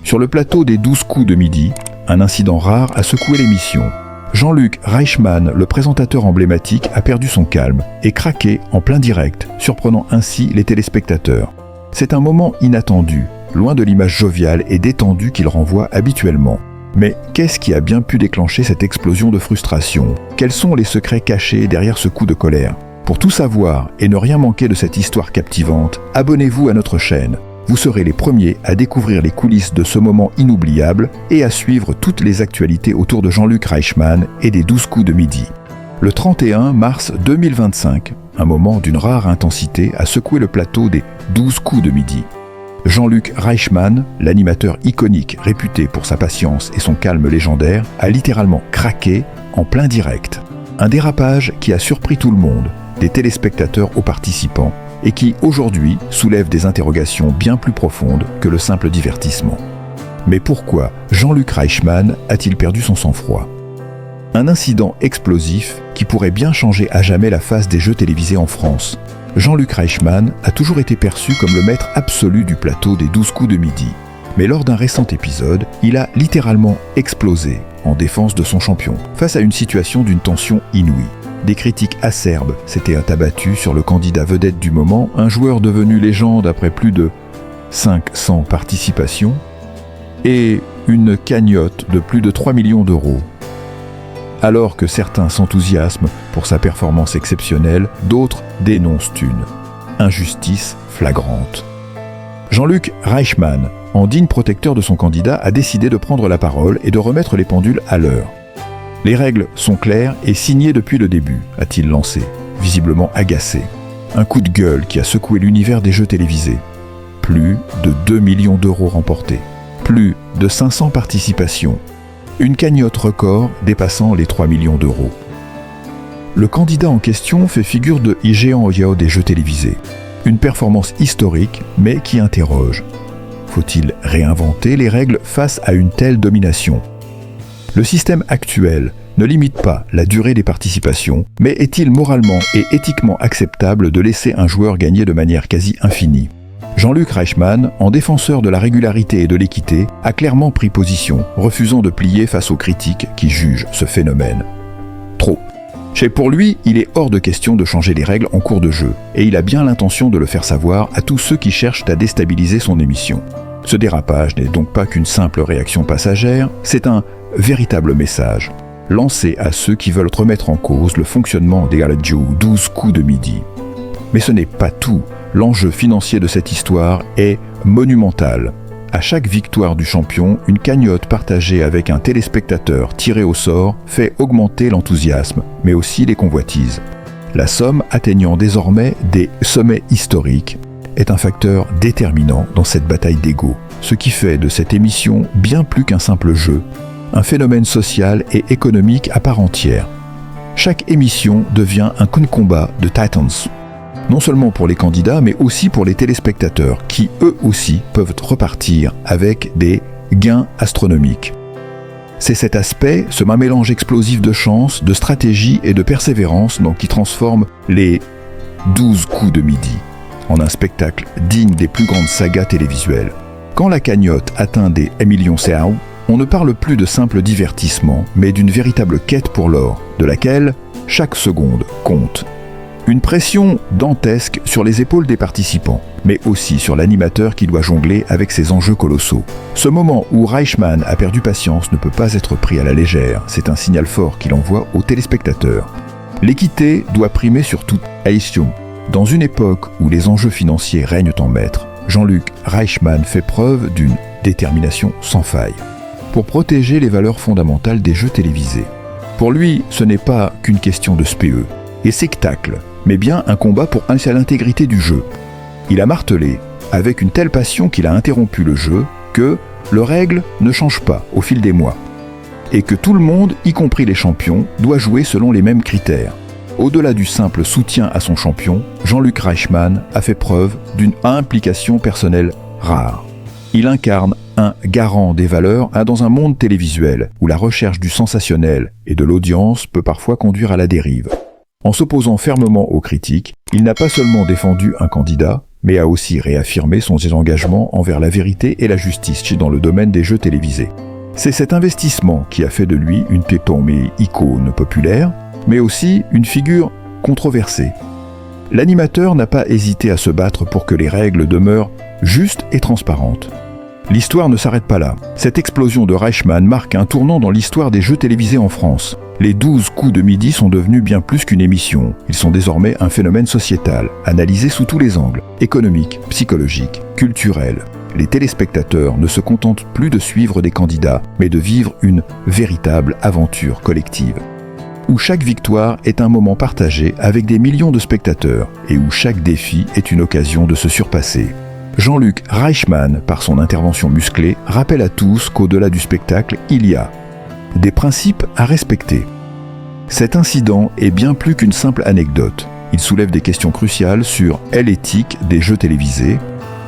Sur le plateau des 12 coups de midi, un incident rare a secoué l'émission. Jean-Luc Reichmann, le présentateur emblématique, a perdu son calme et craqué en plein direct, surprenant ainsi les téléspectateurs. C'est un moment inattendu, loin de l'image joviale et détendue qu'il renvoie habituellement. Mais qu'est-ce qui a bien pu déclencher cette explosion de frustration? Quels sont les secrets cachés derrière ce coup de colère? Pour tout savoir et ne rien manquer de cette histoire captivante, abonnez-vous à notre chaîne. Vous serez les premiers à découvrir les coulisses de ce moment inoubliable et à suivre toutes les actualités autour de Jean-Luc Reichmann et des 12 coups de midi. Le 31 mars 2025, un moment d'une rare intensité a secoué le plateau des 12 coups de midi. Jean-Luc Reichmann, l'animateur iconique réputé pour sa patience et son calme légendaire, a littéralement craqué en plein direct. Un dérapage qui a surpris tout le monde, des téléspectateurs aux participants, et qui, aujourd'hui, soulève des interrogations bien plus profondes que le simple divertissement. Mais pourquoi Jean-Luc Reichmann a-t-il perdu son sang-froid? Un incident explosif qui pourrait bien changer à jamais la face des jeux télévisés en France. Jean-Luc Reichmann a toujours été perçu comme le maître absolu du plateau des 12 coups de midi. Mais lors d'un récent épisode, il a littéralement explosé en défense de son champion, face à une situation d'une tension inouïe. Des critiques acerbes s'étaient abattues sur le candidat vedette du moment, un joueur devenu légende après plus de 500 participations, et une cagnotte de plus de 3 millions d'euros. Alors que certains s'enthousiasment pour sa performance exceptionnelle, d'autres dénoncent une injustice flagrante. Jean-Luc Reichmann, en digne protecteur de son candidat, a décidé de prendre la parole et de remettre les pendules à l'heure. Les règles sont claires et signées depuis le début, a-t-il lancé, visiblement agacé. Un coup de gueule qui a secoué l'univers des jeux télévisés. Plus de 2 millions d'euros remportés. Plus de 500 participations. Une cagnotte record dépassant les 3 millions d'euros. Le candidat en question fait figure de géant yao des jeux télévisés. Une performance historique, mais qui interroge. Faut-il réinventer les règles face à une telle domination? Le système actuel ne limite pas la durée des participations, mais est-il moralement et éthiquement acceptable de laisser un joueur gagner de manière quasi infinie? Jean-Luc Reichmann, en défenseur de la régularité et de l'équité, a clairement pris position, refusant de plier face aux critiques qui jugent ce phénomène. Trop. Pour lui, il est hors de question de changer les règles en cours de jeu, et il a bien l'intention de le faire savoir à tous ceux qui cherchent à déstabiliser son émission. Ce dérapage n'est donc pas qu'une simple réaction passagère, c'est un véritable message, lancé à ceux qui veulent remettre en cause le fonctionnement des 12 coups de midi. Mais ce n'est pas tout. L'enjeu financier de cette histoire est monumental. À chaque victoire du champion, une cagnotte partagée avec un téléspectateur tiré au sort fait augmenter l'enthousiasme, mais aussi les convoitises. La somme atteignant désormais des sommets historiques est un facteur déterminant dans cette bataille d'ego, ce qui fait de cette émission bien plus qu'un simple jeu, un phénomène social et économique à part entière. Chaque émission devient un combat de Titans. Non seulement pour les candidats, mais aussi pour les téléspectateurs, qui eux aussi peuvent repartir avec des gains astronomiques. C'est cet aspect, ce mélange explosif de chance, de stratégie et de persévérance qui transforme les 12 coups de midi en un spectacle digne des plus grandes sagas télévisuelles. Quand la cagnotte atteint des 1 million CAO, on ne parle plus de simple divertissement, mais d'une véritable quête pour l'or, de laquelle chaque seconde compte. Une pression dantesque sur les épaules des participants, mais aussi sur l'animateur qui doit jongler avec ces enjeux colossaux. Ce moment où Reichmann a perdu patience ne peut pas être pris à la légère, c'est un signal fort qu'il envoie aux téléspectateurs. L'équité doit primer sur toute haïtion. Dans une époque où les enjeux financiers règnent en maître, Jean-Luc Reichmann fait preuve d'une détermination sans faille pour protéger les valeurs fondamentales des jeux télévisés. Pour lui, ce n'est pas qu'une question de SPE et spectacle, mais bien un combat pour l'intégrité du jeu. Il a martelé, avec une telle passion qu'il a interrompu le jeu, que les règles ne changent pas au fil des mois, et que tout le monde, y compris les champions, doit jouer selon les mêmes critères. Au-delà du simple soutien à son champion, Jean-Luc Reichmann a fait preuve d'une implication personnelle rare. Il incarne un garant des valeurs dans un monde télévisuel où la recherche du sensationnel et de l'audience peut parfois conduire à la dérive. En s'opposant fermement aux critiques, il n'a pas seulement défendu un candidat, mais a aussi réaffirmé son engagement envers la vérité et la justice dans le domaine des jeux télévisés. C'est cet investissement qui a fait de lui une icône populaire, mais aussi une figure controversée. L'animateur n'a pas hésité à se battre pour que les règles demeurent justes et transparentes. L'histoire ne s'arrête pas là. Cette explosion de Reichmann marque un tournant dans l'histoire des jeux télévisés en France. Les 12 coups de midi sont devenus bien plus qu'une émission. Ils sont désormais un phénomène sociétal, analysé sous tous les angles, économique, psychologique, culturel. Les téléspectateurs ne se contentent plus de suivre des candidats, mais de vivre une véritable aventure collective, où chaque victoire est un moment partagé avec des millions de spectateurs, et où chaque défi est une occasion de se surpasser. Jean-Luc Reichmann, par son intervention musclée, rappelle à tous qu'au-delà du spectacle, il y a des principes à respecter. Cet incident est bien plus qu'une simple anecdote. Il soulève des questions cruciales sur l'éthique des jeux télévisés,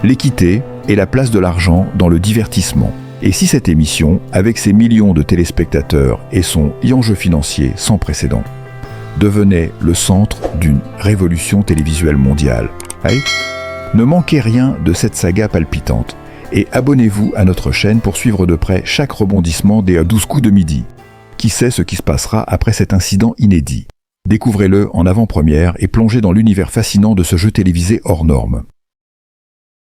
l'équité et la place de l'argent dans le divertissement. Et si cette émission, avec ses millions de téléspectateurs et son enjeu financier sans précédent, devenait le centre d'une révolution télévisuelle mondiale. Allez, ne manquez rien de cette saga palpitante et abonnez-vous à notre chaîne pour suivre de près chaque rebondissement des 12 coups de midi. Qui sait ce qui se passera après cet incident inédit? Découvrez-le en avant-première et plongez dans l'univers fascinant de ce jeu télévisé hors norme.